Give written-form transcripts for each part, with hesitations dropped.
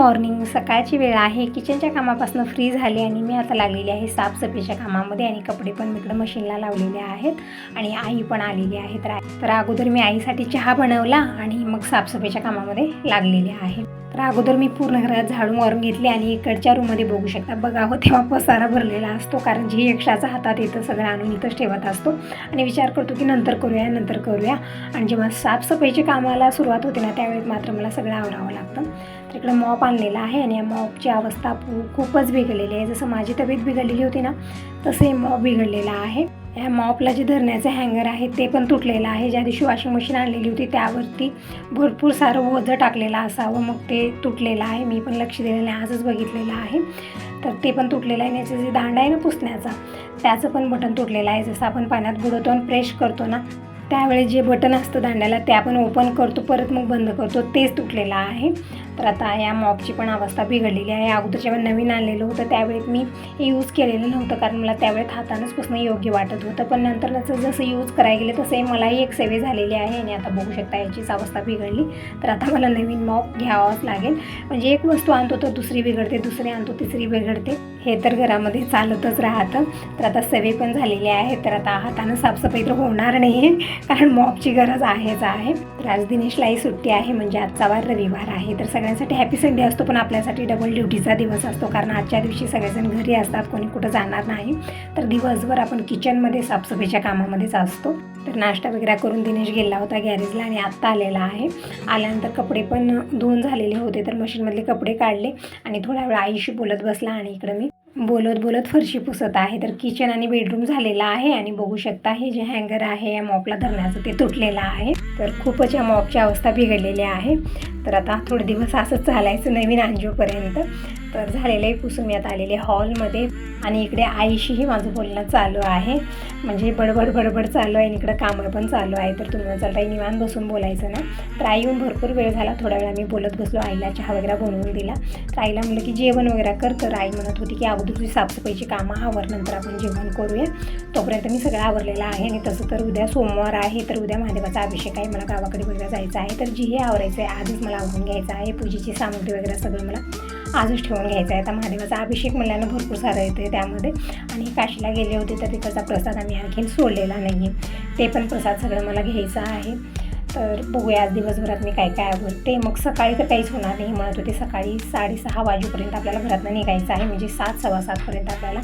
Morning, सकाळची वेळ आहे. किचनच्या कामापासून फ्री झाले आणि मी आता लागलेली आहे साफसफाईच्या कामामध्ये आणि कपडे पण मी इकडं मशीनला लावलेले आहेत आणि आई पण आलेली आहे. तर अगोदर मी आईसाठी चहा बनवला आणि मग साफसफाईच्या कामामध्ये लागलेले आहे. तर अगोदर मी पूर्ण घरात झाडू मारून घेतली आणि इकडच्या रूममध्ये बघू शकता, बघावं तेव्हा पसारा भरलेला असतो, कारण जे एक्स्ट्राचा हातात येतं सगळं आणून इथंच ठेवत असतो आणि विचार करतो की नंतर करूया. आणि जेव्हा साफसफाईच्या कामाला सुरुवात होते ना, त्यावेळेस मात्र मला सगळं आवरावं लागतं. तर इकडं मॉप आणलेला आहे आणि या मॉपची अवस्था खूपच बिघडलेली आहे. जसं माझी तब्येत बिघडलेली होती ना, तसे मॉप बिघडलेला आहे. या मॉपला जे धरण्याचे हँगर आहे ते पण तुटलेलं आहे. ज्या दिवशी वॉशिंग मशीन आणलेली होती त्यावरती भरपूर सारं ओझं टाकलेलं असावं, मग ते तुटलेलं आहे. मी पण लक्ष दिलेलं नाही, आजच बघितलेलं आहे. तर ते पण तुटलेलं आहे. याचं जे दांडा आहे ना पुसण्याचा, त्याचं पण बटन तुटलेलं आहे. जसं आपण पाण्यात बुडवतो आणि प्रेस करतो ना, त्यावेळेस जे बटन असतं दांड्याला ते आपण ओपन करतो, परत मग बंद करतो, तेच तुटलेलं आहे. तर आता या मॉपची पण अवस्था बिघडलेली आहे. अगोदर जेव्हा नवीन आणलेलं होतं त्यावेळेस मी यूज केलेलं नव्हतं, कारण मला त्यावेळेस हातानंच पुसणं योग्य वाटत होतं. पण नंतर जसं यूज करायला गेले तसे मलाही एक सवय झालेली आहे आणि आता बघू शकता याचीच अवस्था बिघडली. तर आता मला नवीन मॉप घ्यावाच लागेल. म्हणजे एक वस्तू आणतो तर दुसरी बिघडते, दुसरी आणतो तिसरी बिघडते, हे तर घरामध्ये चालतच राहतं. तर आता सवय पण झालेली आहे. तर आता हातानं साफसफाई तर होणार नाही, कारण मॉपची गरज आहेच आहे. तर आज दिनेशलाही सुट्टी आहे, म्हणजे आजचा वार रविवार आहे. तर सगळ्यांसाठी हॅपी संडे असतो, पण आपल्यासाठी डबल ड्युटीचा दिवस असतो, कारण आजच्या दिवशी सगळेजण घरी असतात, कोणी कुठं जाणार नाही. तर दिवसभर आपण किचनमध्ये साफसफाईच्या कामामध्येच असतो. तर नाश्ता वगैरे करून दिनेश गेला होता गॅरेजला आणि आत्ता आलेला आहे. आल्यानंतर कपडे पण धुवून झालेले होते, तर मशीनमधले कपडे काढले आणि थोडा वेळ आईशी बोलत बसला आणि इकडं मी बोलत फरशी पुसत आहे. तर किचन आणि बेडरूम झालेला आहे आणि बघू शकता हे जे हँगर आहे या मॉपला धरण्याचं ते तुटलेलं आहे. तर खूपच या मॉपची अवस्था बिघडलेली आहे. तर आता थोडे दिवस असंच चालायचं नवीन अंजूपर्यंत. तर झालेलं आहे पुसून मी आता आलेले हॉलमध्ये आणि इकडे आईशीही माझं बोलणं चालू आहे, म्हणजे बडबड चालू आहे आणि इकडं कामं पण चालू आहे. तर तुम्ही चालता निवांत बसून बोलायचं ना. तर आई येऊन भरपूर वेळ झाला, थोड्या वेळा मी बोलत बसलो. आईला चहा वगैरे बनवून दिला. तर आईला म्हटलं की जेवण वगैरे कर. तर आई म्हणत होती की अगोदर तुझी साफसफाईची कामं आवर, नंतर आपण जेवण करूया. तोपर्यंत मी सगळं आवरलेलं आहे. आणि तसं तर उद्या सोमवार आहे, तर उद्या महादेवाचा अभिषेक आहे, मला गावाकडे वगैरे जायचं आहे. तर जे हे आवरायचं आहे आधीच मला आवरून घ्यायचं आहे. पूजेची सामग्री वगैरे सगळं मला आजच ठेवून घ्यायचं आहे. आता महादेवाचा अभिषेक म्हणल्यानं भरपूर सारं येते त्यामध्ये. आणि काशीला गेले होते तर तिकडचा प्रसाद आम्ही आणखीन सोडलेला नाही, ते पण प्रसाद सगळं मला घ्यायचं आहे. तर बघूया आज दिवसभरात मी काय आवडते. मग सकाळी तर काहीच होणार नाही, म्हणत होते सकाळी 6:30 वाजेपर्यंत आपल्याला घरातनं निघायचं आहे, म्हणजे 7 सव्वा 7पर्यंत आपल्याला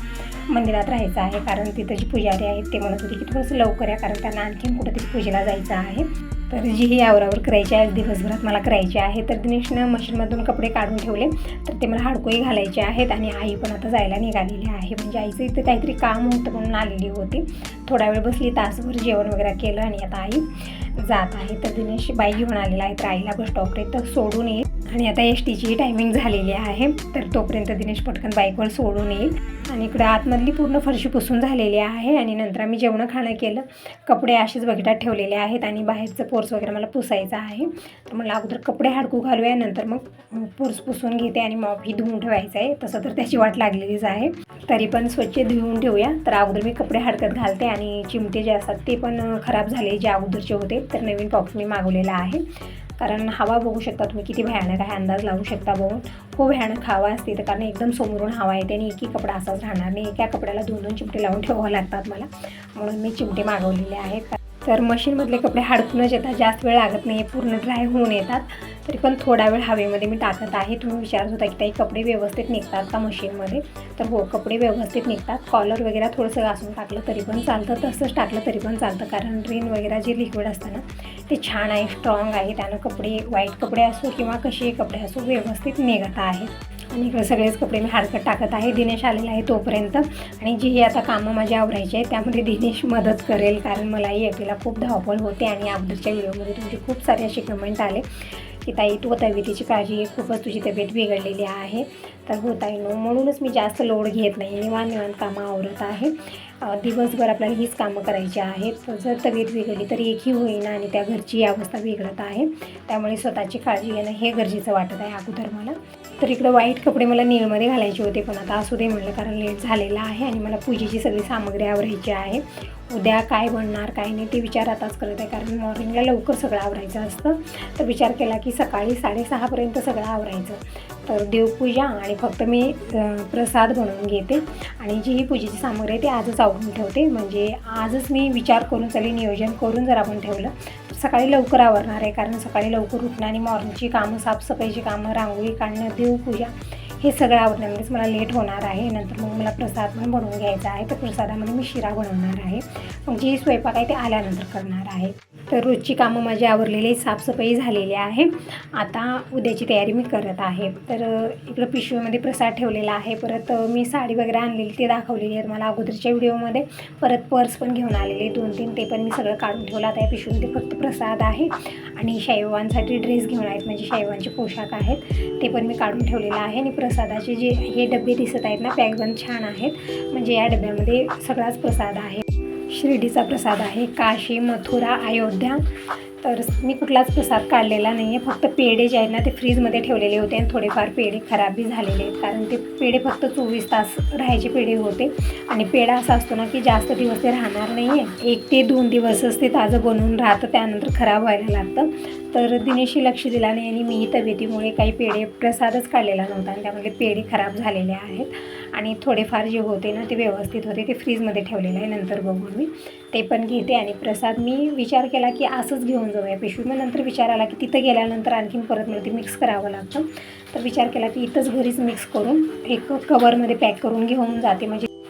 मंदिरात राहायचं आहे, कारण तिथं जी पुजारी आहेत ते म्हणत होते की थोडंसं लवकर या, कारण त्यांना आणखीन कुठेतरी पूजेला जायचं आहे. तर जी ही आवरावर करायची आहे दिवसभरात मला करायची आहे. तर दिनेशनं मशीनमधून कपडे काढून ठेवले, तर ते मला हाडकोई घालायचे आहेत आणि आई पण आता जायला निघालेली आहे. म्हणजे आईचं इथं काहीतरी काम होतं म्हणून आलेली होती. थोडा वेळ बसली, तासभर जेवण वगैरे केलं आणि आता आई जात आहे. तर दिनेश बाई घेऊन आलेला आहे, तर आईला बस स्टॉपपर्यंत सोडून येईल आणि आता एसटीची टायमिंग झालेली आहे. तर तोपर्यंत दिनेश पटकन बाईकवर सोडून येईल. आणि इकडं आतमधली पूर्ण फरशी पुसून झालेली आहे आणि नंतर आम्ही जेवण खाणं केलं. कपडे असेच बकेटात ठेवलेले आहेत आणि बाहेरचं पोर्स वगैरे मला पुसायचं आहे. तर मला अगोदर कपडे हाडकू घालूया, नंतर मग पोर्स पुसून घेते आणि मॉपही धुवून ठेवायचं आहे. तसं तर त्याची वाट लागलेलीच आहे, तरी पण स्वच्छ धुवून ठेवूया. तर अगोदर मी कपडे हडकत घालते आणि चिमटे जे असतात ते पण खराब झाले जे अगोदरचे होते. तर नवीन बॉक्स मी मागवलेला आहे, कारण हवा बघू शकता तुम्ही किती भयानक आहे, अंदाज लावू शकता बघून. खूप भयानक हवा असते, तर कारण एकदम समोरून हवा येते आणि एकही कपडा असाच राहणार नाही. एका कपड्याला 2-2 चिमटे लावून ठेवावं लागतात मला, म्हणून मी चिमटे मागवलेले आहेत. तर मशीनमधले कपडे हाडकूनच येतात, जास्त वेळ लागत नाही, पूर्ण ड्राय होऊन येतात. तरी पण थोडा वेळ हवेमध्ये मी टाकत आहे. तुम्ही विचारत होता की ताई कपडे व्यवस्थित निघतात का मशीनमध्ये? तर हो, कपडे व्यवस्थित निघतात. कॉलर वगैरे थोडंसं घासून टाकलं तरी पण चालतं, तसंच टाकलं तरी पण चालतं, कारण रिन वगैरे जे लिक्विड असतं ना ते छान आहे, स्ट्रॉंग आहे. त्यानं कपडे व्हाईट कपडे असो किंवा कसे कपडे असो व्यवस्थित निघत आहेत. आणि इकडे सगळेच कपडे मी हडकत टाकत आहे. दिनेश आलेला आहे तोपर्यंत. आणि जी ही आता कामं माझी आवरायची आहेत त्यामध्ये दिनेश मदत करेल, कारण मलाही एकटीला खूप धावपळ होते. आणि अगोदरच्या व्हिडिओमध्ये तुमचे खूप सारे असे कमेंट आले की ताई तू तब्येतीची काळजी घे, खूपच तुझी तब्येत बिघडलेली आहे. तर होत आहे नो, म्हणूनच मी जास्त लोड घेत नाही, निवांत कामं आवरत आहे. दिवसभर आपल्याला हीच कामं करायची आहेत. जर तब्येत बिघडली तर एकही होईना आणि त्या घरची अवस्था बिघडत आहे, त्यामुळे स्वतःची काळजी घेणं हे गरजेचं वाटत आहे अगोदर मला. तर इकडं व्हाईट कपडे मला नीळमध्ये घालायचे होते, पण आता असू दे म्हणलं, कारण लेट झालेला आहे आणि मला पूजेची सगळी सामग्री आवरायची आहे. उद्या काय बनणार काय नाही ते विचार आताच करत आहे, कारण मॉर्निंगला लवकर सगळं आवरायचं असतं. तर विचार केला की सकाळी 6:30पर्यंत सगळं आवरायचं. तर देवपूजा आणि फक्त मी प्रसाद बनवून घेते आणि जी ही पूजेची सामग्री आहे ती आजच आवरून ठेवते. म्हणजे आजच मी विचार करून नियोजन करून जर आपण ठेवलं तर सकाळी लवकर आवरणार आहे. कारण सकाळी लवकर उठणं आणि मॉर्निंगची कामं, साफसफाईची कामं, रांगोळी काढणं, देवपूजा हे सगळं आवरण्यामध्येच मला लेट होणार आहे. नंतर मग मला प्रसाद पण बनवून घ्यायचा आहे. तर प्रसादामध्ये मी शिरा बनवणार आहे. मग जी स्वयंपाक आहे ते आल्यानंतर करणार आहे. तर रोजची कामं माझी आवरलेली, साफसफाई झालेली आहे. आता उद्याची तयारी मी करत आहे. तर इकडं पिशवीमध्ये प्रसाद ठेवलेला आहे. परत मी साडी वगैरे आणलेली ते दाखवलेली आहे मला अगोदरच्या व्हिडिओमध्ये. परत पर्स पण घेऊन आलेली 2-3, ते पण मी सगळं काढून ठेवलं. आता या पिशवीमध्ये फक्त प्रसाद आहे आणि शाईवांसाठी ड्रेस घेऊन आहेत, म्हणजे शाईवांचे पोशाख आहेत ते पण मी काढून ठेवलेलं आहे. आणि प्रसादाचे जे हे डबे दिसत आहेत ना, पॅक पण छान आहेत. म्हणजे या डब्यामध्ये सगळाच प्रसाद आहे. शिर्डीचा प्रसाद आहे, काशी, मथुरा, अयोध्या. तर मी कुठलाच प्रसाद काढलेला नाही आहे. फक्त पेढे जे आहेत ना ते फ्रीजमध्ये ठेवलेले होते आणि थोडेफार पेढे खराबही झालेले आहेत. कारण ते पेढे फक्त 24 तास राहायचे पेढे होते आणि पेढा असा असतो ना की जास्त दिवस ते राहणार नाही आहे. 1 ते 2 दिवसच ते ताजं बनवून राहतं, त्यानंतर खराब व्हायला लागतं. तर दिनेशही लक्ष दिला नाही आणि मी तब्येतीमुळे काही पेढे प्रसादच काढलेला नव्हता आणि त्यामध्ये पेढे खराब झालेले आहेत. आणि थोडेफार जे होते ना ते व्यवस्थित होते, ते फ्रीजमध्ये ठेवलेलं आहे. नंतर बघू मी ते पण घेते. आणि प्रसाद मी विचार केला की असंच घेऊन जाऊया पिशवी. मग नंतर विचार आला की तिथं गेल्यानंतर आणखीन परत मला ते मिक्स करावं लागतं. तर विचार केला की इथंच घरीच मिक्स करून एक कवरमध्ये पॅक करून घेऊन जाते.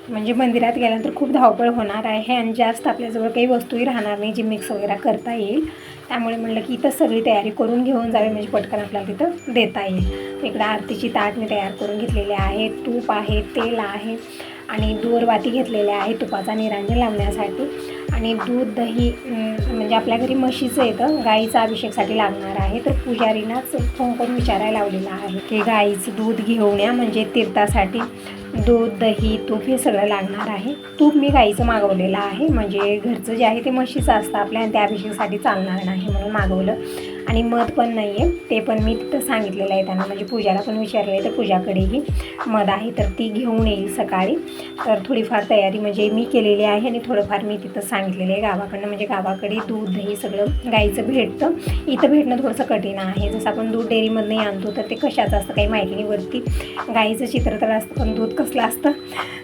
म्हणजे मंदिरात गेल्यानंतर खूप धावपळ होणार आहे आणि जास्त आपल्याजवळ काही वस्तूही राहणार नाही जी मिक्स वगैरे करता येईल. त्यामुळे म्हणलं की इथंच सगळी तयारी करून घेऊन जावे, म्हणजे पटकन आपल्याला तिथं देता येईल. इकडं आरतीची ताट मी तयार करून घेतलेले आहे, तूप आहे, तेल आहे आणि दूरवाती घेतलेल्या आहे तुपाचा निरांजन लावण्यासाठी. आणि दूध, दही, म्हणजे आपल्या घरी म्हशीचं येतं, गाईचा अभिषेकसाठी लागणार आहे. तर पुजारीनाच फोन करून विचारायला लावलेलं आहे की गाईचं दूध घेऊन या, म्हणजे तीर्थासाठी दूध, दही, तूप हे सगळं लागणार आहे. तूप मी गाईचं मागवलेलं आहे, म्हणजे घरचं जे आहे ते म्हशीचं असतं आपल्या आणि त्या अभिषेकासाठी चालणार नाही म्हणून मागवलं. आणि मध पण नाही आहे, ते पण मी तिथं सांगितलेलं आहे त्यांना, म्हणजे पूजाला पण विचारलं आहे. तर पूजाकडेही मध आहे तर ती घेऊन येईल सकाळी. तर थोडीफार तयारी म्हणजे मी केलेली आहे आणि थोडंफार मी तिथं सांगितलेलं आहे गावाकडनं. म्हणजे गावाकडे दूध, दही सगळं गाईचं भेटतं, इथं भेटणं थोडंसं कठीण आहे. जसं आपण दूध डेअरीमधून आणतो तर ते कशाचं असतं काही माहिती नाही. वरती गाईचं चित्र तर असतं पण दूध कसलं असतं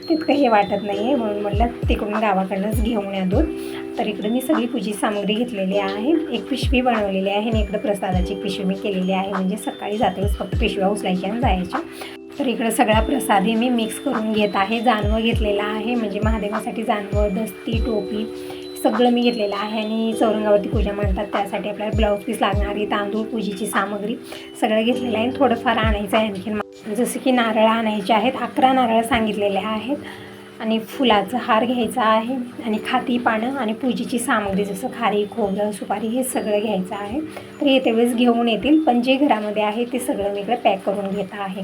तितकं हे वाटत नाही आहे, म्हणून म्हटलं तिकडून गावाकडनंच घेऊन या दूध. तर इकडं मी सगळी पूजेची सामग्री घेतलेली आहे. एक पिशवी बनवलेली आहे आणि इकडं प्रसादाची एक पिशवी मी केलेली आहे. म्हणजे सकाळी जातेच फक्त पिशव्या उचलायच्या आणि जायच्या. तर इकडं सगळा प्रसाद मी मिक्स करून घेत आहे. जानवं घेतलेलं आहे, म्हणजे महादेवासाठी जानवं, दस्ती, टोपी सगळं मी घेतलेलं आहे. आणि चौरंगावरती पूजा मांडतात त्यासाठी आपल्याला ब्लाऊज पीस लागणारी, तांदूळ, पूजेची सामग्री सगळं घेतलेलं आहे. आणि थोडंफार आणायचं आहे आणखीन, जसं की नारळ आणायचे आहेत. 11 नारळ सांगितलेले आहेत. आणि फुलाचा हार घ्यायचा आहे आणि खाती पानं आणि पूजेची सामग्री जसं खारी, खोबरं, सुपारी हे सगळं घ्यायचं आहे. तर येते वेळेस घेऊन येतील, पण जे घरामध्ये आहे ते सगळं मी इकडे पॅक करून घेत आहे.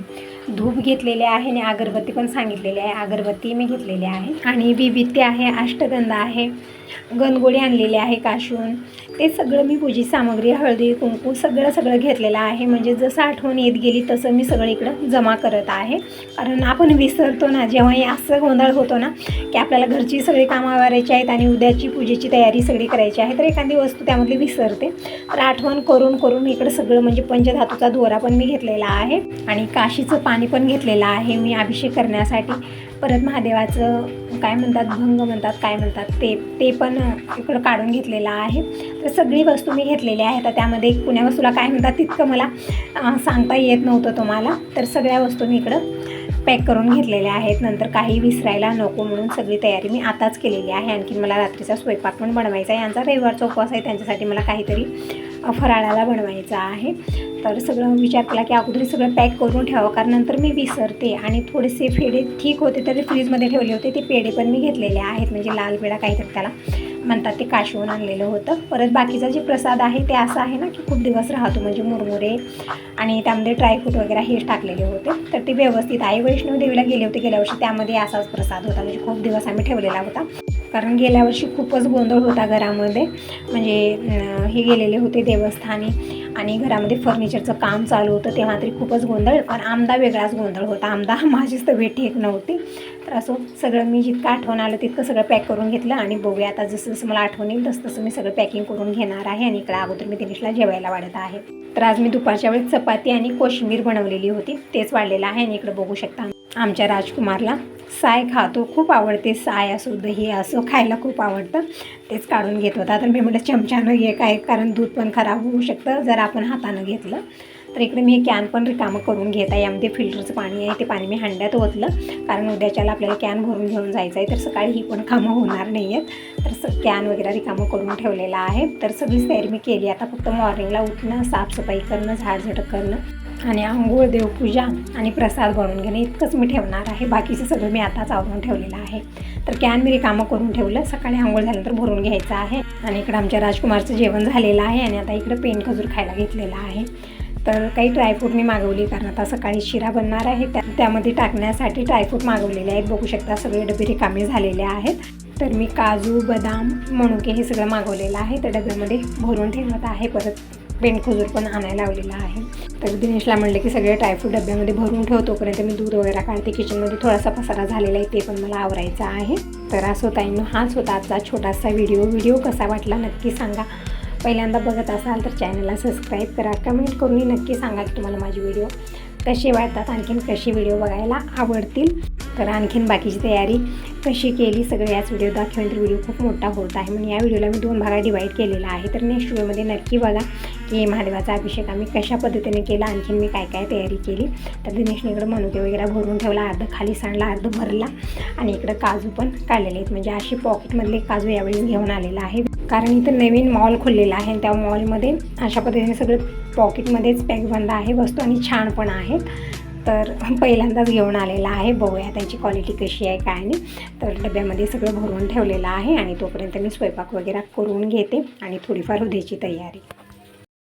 धूप घेतलेले आहे आणि अगरबत्ती पण सांगितलेली आहे, अगरबत्ती मी घेतलेली आहे. आणि विभूती आहे, अष्टगंध आहे, गणगोळी आणलेली आहे काशून. ते सगळं मी पूजेची सामग्री, हळदी, कुंकू सगळं घेतलेलं आहे. म्हणजे जसं आठवण येत गेली तसं मी सगळं इकडं जमा करत आहे. कारण आपण विसरतो ना, जेव्हा असं गोंधळ होतो ना की आपल्याला घरची सगळी कामं आवरायची आहेत आणि उद्याची पूजेची तयारी सगळी करायची आहे, तर एखादी वस्तू त्यामधली विसरते. तर आठवण करून इकडं सगळं, म्हणजे पंचधातूचा दोरा पण मी घेतलेला आहे आणि काशीचं पाणी पण घेतलेलं आहे मी अभिषेक करण्यासाठी. परत महादेवाचं काय म्हणतात, भंग म्हणतात, काय म्हणतात ते पण इकडं काढून घेतलेलं आहे. तर सगळी वस्तू मी घेतलेल्या आहेत. त्यामध्ये कुण्या वस्तूला काय म्हणतात तितकं मला सांगता येत नव्हतं तुम्हाला. तर सगळ्या वस्तू मी इकडं पॅक करून घेतलेल्या आहेत. नंतर काही विसरायला नको म्हणून सगळी तयारी मी आताच केलेली आहे. आणखीन मला रात्रीचा स्वयंपाक पण बनवायचा आहे. यांचा रविवारचा उपवास आहे, त्यांच्यासाठी मला काहीतरी फराळाला बनवायचं आहे. तर सगळं विचार केला की अगोदर सगळं पॅक करून ठेवावं, कारण नंतर मी विसरते. आणि थोडेसे पेढे ठीक होते तर ते फ्रीजमध्ये ठेवले होते, ते पेढे पण मी घेतलेले आहेत. म्हणजे लाल पेढा काहीतरी त्याला म्हणतात, ते काशवून आणलेलं होतं. परत बाकीचा जे प्रसाद आहे ते असं आहे ना की खूप दिवस राहतो, म्हणजे मुरमुरे आणि त्यामध्ये ड्रायफ्रूट वगैरे हेच टाकलेले होते. तर ते व्यवस्थित आहे. वैष्णव देवीला गेले होते गेल्या वर्षी, त्यामध्ये असाच प्रसाद होता, म्हणजे खूप दिवस आम्ही ठेवलेला होता. कारण गेल्या वर्षी खूपच गोंधळ होता घरामध्ये. म्हणजे हे गेलेले होते देवस्थानी आणि घरामध्ये फर्निचरचं काम चालू होतं तेव्हा तरी खूपच गोंधळ. पण आमदा वेगळाच गोंधळ होता. आमदा माझीच तब्येत ठीक नव्हती. तर असं सगळं मी जितकं आठवण आलं तितकं सगळं पॅक करून घेतलं आणि बघूया आता जसं जसं मला आठवण येईल तसं तसं मी सगळं पॅकिंग करून घेणार आहे. आणि इकडं अगोदर मी दिनेशला जेवायला वाढत आहे. तर आज मी दुपारच्या वेळेस चपाती आणि कोशिंबीर बनवलेली होती, तेच वाढलेलं आहे. आणि इकडं बघू शकता आमच्या राजकुमारला साय खातो, खूप आवडते. साय असो दही असो खायला खूप आवडतं. तेच काढून घेत होता. तर मी म्हटलं चमच्यानं घे काय, कारण दूध पण खराब होऊ शकतं जर आपण हातानं घेतलं. तर इकडे मी हे कॅन पण रिकामं करून घेत आहे. यामध्ये फिल्टरचं पाणी आहे, ते पाणी मी हंड्यात ओतलं कारण उद्याच्याला आपल्याला कॅन भरून घेऊन जायचं आहे. तर सकाळी ही पण कामं होणार नाही आहेत. तर कॅन वगैरे रिकामं करून ठेवलेला आहे. तर सगळीच तयारी मी केली. आता फक्त मॉर्निंगला उठणं, साफसफाई करणं, झाडझटक करणं आणि आंघोळ, देवपूजा आणि प्रसाद बनवून घेणं इतकंच मी ठेवणार आहे. बाकीचं सगळं मी आताच आवरून ठेवलेलं आहे. तर कॅन मी रिकामं करून ठेवलं, सकाळी आंघोळ झाल्यानंतर भरून घ्यायचं आहे. आणि इकडं आमच्या राजकुमारचं जेवण झालेलं आहे आणि आता इकडं पेंड खजूर खायला घेतलेला आहे. तर काही ड्रायफ्रूट मी मागवली कारण आता सकाळी शिरा बनणार आहे, त्यामध्ये टाकण्यासाठी ड्रायफ्रूट मागवलेले आहेत. बघू शकता सगळे डबे रिकामे झालेले आहेत. तर मी काजू, बदाम, मनुके हे सगळं मागवलेलं आहे. तर डब्यामध्ये भरून ठेवत आहे. परत पेंड खजूर पण आणायला लावलेला आहे. तर दिनेशला म्हणलं की सगळे ड्रायफ्रूट डब्यामध्ये भरून ठेव, तोपर्यंत मी दूध वगैरे काढते. किचनमध्ये थोडासा पसारा झालेला आहे, ते पण मला आवरायचं आहे. तर असं ताईंनो हाच होता आजचा छोटासा व्हिडिओ कसा वाटला नक्की सांगा. पहिल्यांदा बघत असाल तर चॅनलला सबस्क्राईब करा. कमेंट करून नक्की सांगा की तुम्हाला माझे व्हिडिओ कसे वाटतात, आणखीन कशी व्हिडिओ बघायला आवडतील. तर आणखीन बाकीची तयारी कशी केली सगळं याच व्हिडिओ दाखवेन. तर व्हिडिओ खूप मोठा होत आहे म्हणून या व्हिडिओला मी 2 भागात डिवाईड केलेला आहे. तर नेक्स्ट व्हिडिओमध्ये नक्की बघा की महादेवाचा अभिषेक आम्ही कशा पद्धतीने केला, आणखीन मी काय काय तयारी केली. तर दिनेशने इकडं मनुके वगैरे भरून ठेवला, अर्ध खाली सांडला, अर्ध भरला. आणि इकडं काजू पण काढलेले आहेत. म्हणजे अशी पॉकेटमधले काजू यावेळी घेऊन आलेला आहे कारण इथं नवीन मॉल खुललेला आहे. त्या मॉलमध्ये अशा पद्धतीने सगळं पॉकेटमध्येच पॅकबंद आहे वस्तू आणि छान पण आहेत. तर पहिल्यांदाच घेऊन आलेला आहे. बघूया त्याची क्वालिटी कशी आहे काय नाही. तर डब्यामध्ये सगळं भरून ठेवलेलं आहे आणि तोपर्यंत मी स्वयंपाक वगैरे करून घेते आणि थोडीफार उद्याची तयारी.